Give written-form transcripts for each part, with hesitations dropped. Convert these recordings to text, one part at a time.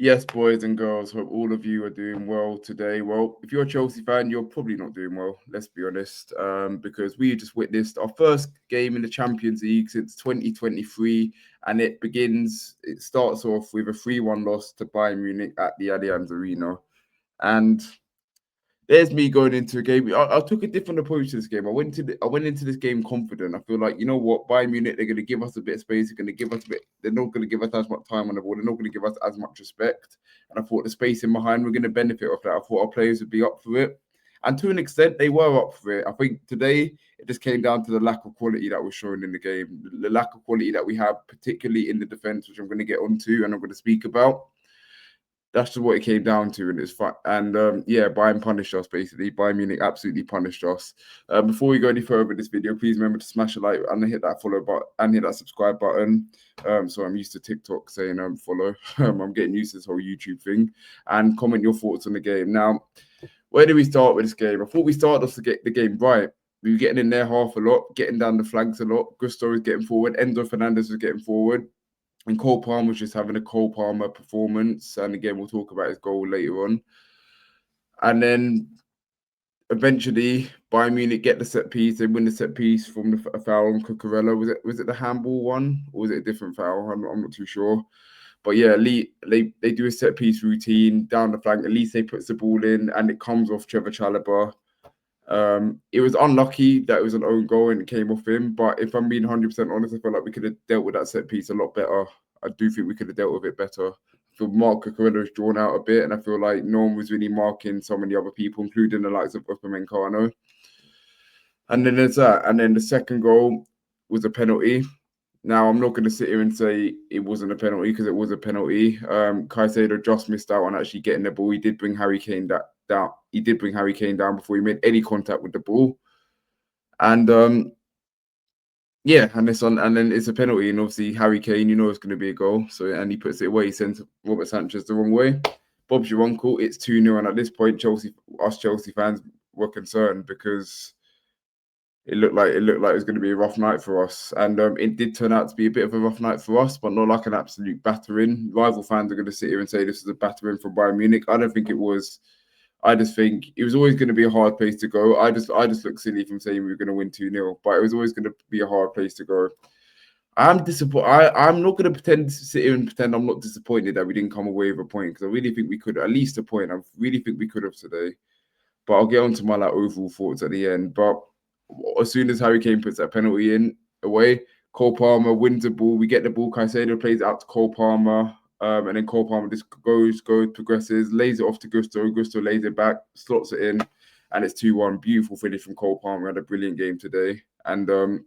Yes, boys and girls, hope all of you are doing well today. Well, if you're a Chelsea fan, you're probably not doing well, let's be honest, because we just witnessed our first game in the Champions League since 2023, and it starts off with a 3-1 loss to Bayern Munich at the Allianz Arena. And there's me going into a game. I took a different approach to this game. I went into this game confident. I feel like, you know what, Bayern Munich, they're going to give us a bit of space. They're going to give us a bit. They're not going to give us as much time on the ball. They're not going to give us as much respect. And I thought the space in behind, we're going to benefit off that. I thought our players would be up for it, and to an extent, they were up for it. I think today it just came down to the lack of quality that was shown in the game, the lack of quality that we have, particularly in the defense, which I'm going to get onto and I'm going to speak about. That's just what it came down to, and it's fun. And yeah, Bayern punished us basically. Bayern Munich absolutely punished us. Before we go any further with this video, please remember to smash a like and hit that follow button and hit that subscribe button. So I'm used to TikTok saying follow. I'm getting used to this whole YouTube thing. And comment your thoughts on the game. Now, where do we start with this game? I thought we started off to get the game right. We were getting in their half a lot, getting down the flanks a lot. Gusto was getting forward. Enzo Fernandez was getting forward. And Cole Palmer was just having a Cole Palmer performance. And again, we'll talk about his goal later on. And then eventually, Bayern Munich get the set piece. They win the set piece from a foul on Cucurella. Was it the handball one? Or was it a different foul? I'm not too sure. But yeah, they do a set piece routine down the flank. At least they puts the ball in and it comes off Trevor Chalobah. It was unlucky that it was an own goal and it came off him. But if I'm being 100% honest, I feel like we could have dealt with that set piece a lot better. I do think we could have dealt with it better. I feel Mark Cucurella was drawn out a bit, and I feel like no one was really marking some of the other people, including the likes of Upamecano. And then there's that. And then the second goal was a penalty. Now, I'm not going to sit here and say it wasn't a penalty because it was a penalty. Caicedo just missed out on actually getting the ball. He did bring Harry Kane down. He did bring Harry Kane down before he made any contact with the ball. And yeah, and then it's a penalty, and obviously Harry Kane, you know, it's going to be a goal. So and he puts it away. He sends Robert Sanchez the wrong way. Bob's your uncle. It's 2-0, and at this point, us Chelsea fans were concerned because it looked like it was going to be a rough night for us, and it did turn out to be a bit of a rough night for us, but not like an absolute battering. Rival fans are going to sit here and say this is a battering from Bayern Munich. I don't think it was. I just think it was always going to be a hard place to go. I just look silly from saying we were going to win 2-0, but it was always going to be a hard place to go. I'm disappointed. I'm not going to sit here and pretend I'm not disappointed that we didn't come away with a point, because I really think we could, at least a point. I really think we could have today. But I'll get on to my overall thoughts at the end. But as soon as Harry Kane puts that penalty in away, Cole Palmer wins the ball. We get the ball. Caicedo plays out to Cole Palmer. And then Cole Palmer just goes, progresses, lays it off to Gusto. Gusto lays it back, slots it in, and it's 2-1. Beautiful finish from Cole Palmer. Had a brilliant game today. And it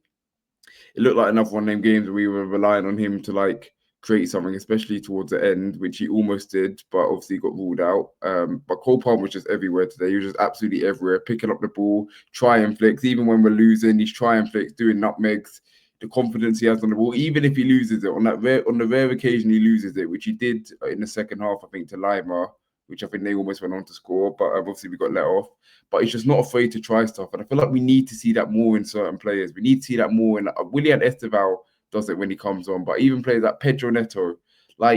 looked like another one of them games where we were relying on him to create something, especially towards the end, which he almost did, but obviously got ruled out. But Cole Palmer was just everywhere today. He was just absolutely everywhere, picking up the ball, trying flicks. Even when we're losing, he's trying flicks, doing nutmegs. The confidence he has on the ball, even if he loses it, on the rare occasion he loses it, which he did in the second half, I think, to Lima, which I think they almost went on to score, but obviously we got let off. But he's just not afraid to try stuff, and I feel like we need to see that more in certain players. We need to see that more in Willian Esteval does it when he comes on, but even players like Pedro Neto,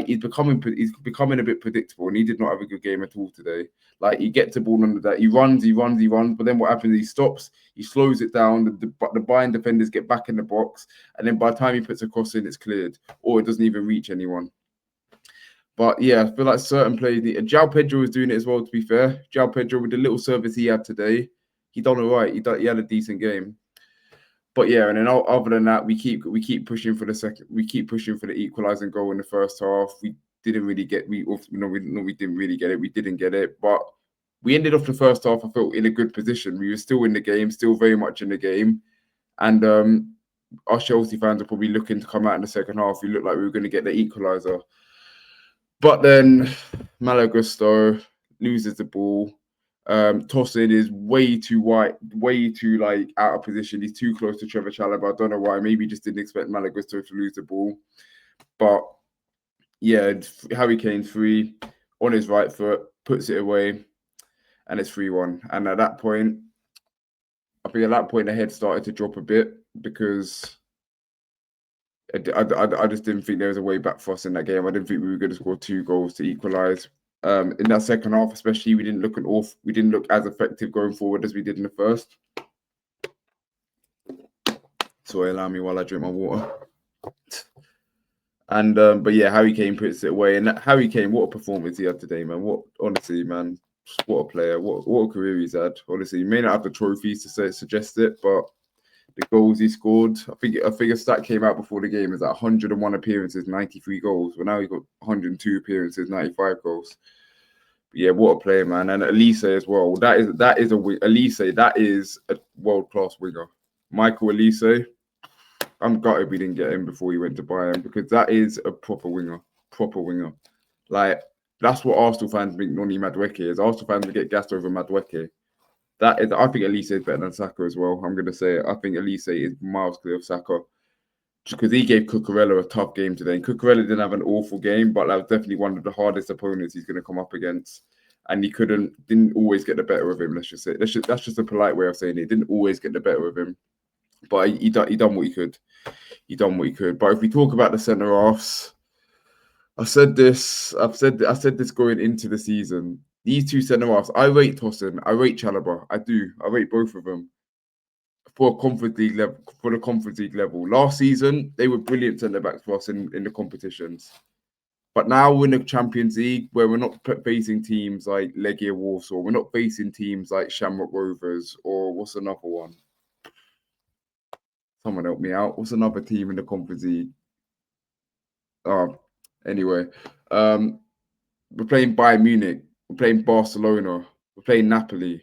he's becoming a bit predictable, and he did not have a good game at all today. Like, he gets the ball under that, he runs, but then what happens? He stops, he slows it down. The Bayern defenders get back in the box, and then by the time he puts a cross in, it's cleared, or it doesn't even reach anyone. But yeah, I feel like certain players. João Pedro was doing it as well. To be fair, João Pedro, with the little service he had today, he done all right. He had a decent game. But yeah, and then other than that, we keep pushing for the second. We keep pushing for the equalising goal in the first half. We didn't really get. We didn't really get it. We didn't get it. But we ended off the first half, I felt, in a good position. We were still in the game, still very much in the game, and us Chelsea fans are probably looking to come out in the second half. We looked like we were going to get the equaliser. But then Malo Gusto loses the ball. Tosin is way too wide, way too out of position. He's too close to Trevor Chalobah. I don't know why. Maybe he just didn't expect Malo Gusto to lose the ball. But yeah, Harry Kane free on his right foot, puts it away, and it's 3-1. And at that point, I think the head started to drop a bit, because I just didn't think there was a way back for us in that game. I didn't think we were going to score 2 goals to equalise. In that second half, especially, we didn't look as effective going forward as we did in the first. Sorry, allow me while I drink my water. And but yeah, Harry Kane puts it away. And Harry Kane, what a performance he had today, man. Honestly, man, what a player. What a career he's had. Honestly, he may not have the trophies to suggest it, but the goals he scored, I think a stat came out before the game is that 101 appearances, 93 goals. Well, now he got 102 appearances, 95 goals. But yeah, what a player, man. And Elise as well. That is Elise. That is a world-class winger. Michael Elise. I'm gutted we didn't get him before he went to Bayern, because that is a proper winger. Like, that's what Arsenal fans think Noni Madueke is. Arsenal fans will get gassed over Madueke. I think Elise is better than Saka as well. I'm going to say it. I think Elise is miles clear of Saka, just because he gave Cucurella a tough game today. And Cucurella didn't have an awful game, but that was definitely one of the hardest opponents he's going to come up against. And he didn't always get the better of him. Let's just say that's just a polite way of saying it. He didn't always get the better of him, but he done what he could. He done what he could. But if we talk about the centre halves, I've said this going into the season. These 2 centre halves, I rate Tosin, I rate Chalobah. I do. I rate both of them for the Conference League level. Last season, they were brilliant centre backs for us in the competitions. But now we're in the Champions League, where we're not facing teams like Legia Warsaw. We're not facing teams like Shamrock Rovers, or what's another one? Someone help me out. What's another team in the Conference League? Anyway, we're playing Bayern Munich. We're playing Barcelona. We're playing Napoli.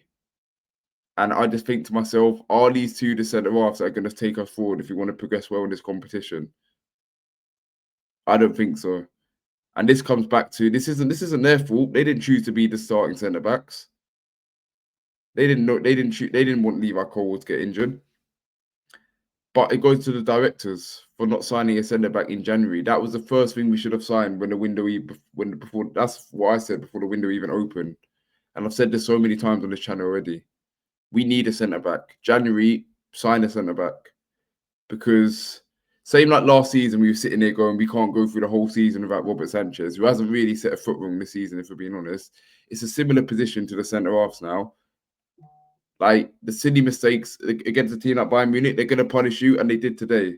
And I just think to myself, are these 2 the centre halves that are going to take us forward if we want to progress well in this competition? I don't think so. And this comes back to this isn't their fault. They didn't choose to be the starting centre backs. They didn't want Levi Cole to get injured. But it goes to the directors for not signing a centre back in January. That was the first thing we should have signed when the window before. That's what I said before the window even opened. And I've said this so many times on this channel already. We need a centre back. January, sign a centre back. Because same like last season, we were sitting there going, we can't go through the whole season without Robert Sanchez, who hasn't really set a foot wrong this season, if we're being honest. It's a similar position to the centre halves now. Like, the silly mistakes against a team like Bayern Munich, they're going to punish you, and they did today.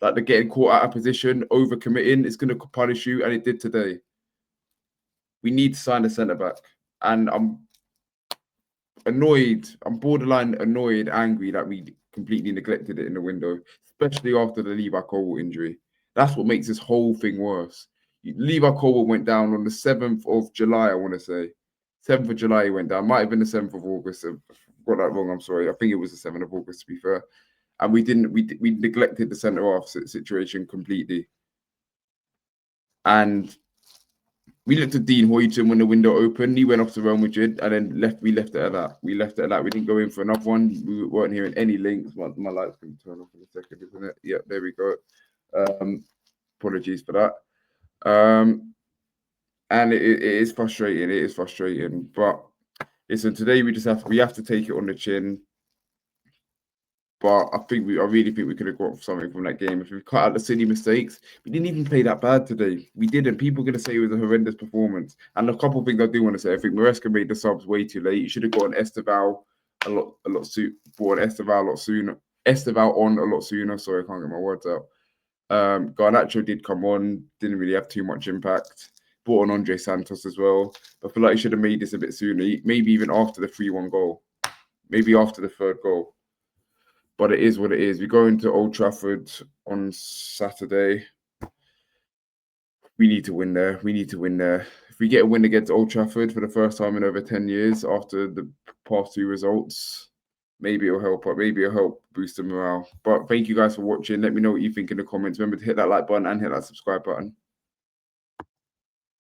Like, they're getting caught out of position, overcommitting, it's going to punish you, and it did today. We need to sign a centre-back. And I'm annoyed, I'm borderline annoyed, angry that we completely neglected it in the window, especially after the Levi Cole injury. That's what makes this whole thing worse. Levi Cole went down on the 7th of July, I want to say. 7th of July he went down. Might have been the 7th of August. I got that wrong, I'm sorry. I think it was the 7th of August, to be fair. And we neglected the centre-half situation completely. And we looked at Dean Hoyton when the window opened. He went off to Real Madrid, and then we left it at that. We didn't go in for another one. We weren't hearing any links. My light's going to turn off in a second, isn't it? Yeah, there we go. Apologies for that. And it is frustrating. It is frustrating. But listen, today we have to take it on the chin. But I really think we could have got something from that game. If we cut out the silly mistakes, we didn't even play that bad today. We didn't. People are going to say it was a horrendous performance. And a couple of things I do want to say. I think Maresca made the subs way too late. You should have gotten Esteval a lot sooner. Esteval on a lot sooner. Sorry, I can't get my words out. Garnacho did come on. Didn't really have too much impact. Brought on Andre Santos as well. I feel like he should have made this a bit sooner. Maybe even after the 3-1 goal. Maybe after the 3rd goal. But it is what it is. We go into Old Trafford on Saturday. We need to win there. If we get a win against Old Trafford for the first time in over 10 years after the past 2 results, maybe it'll help. Maybe it'll help boost the morale. But thank you guys for watching. Let me know what you think in the comments. Remember to hit that like button and hit that subscribe button.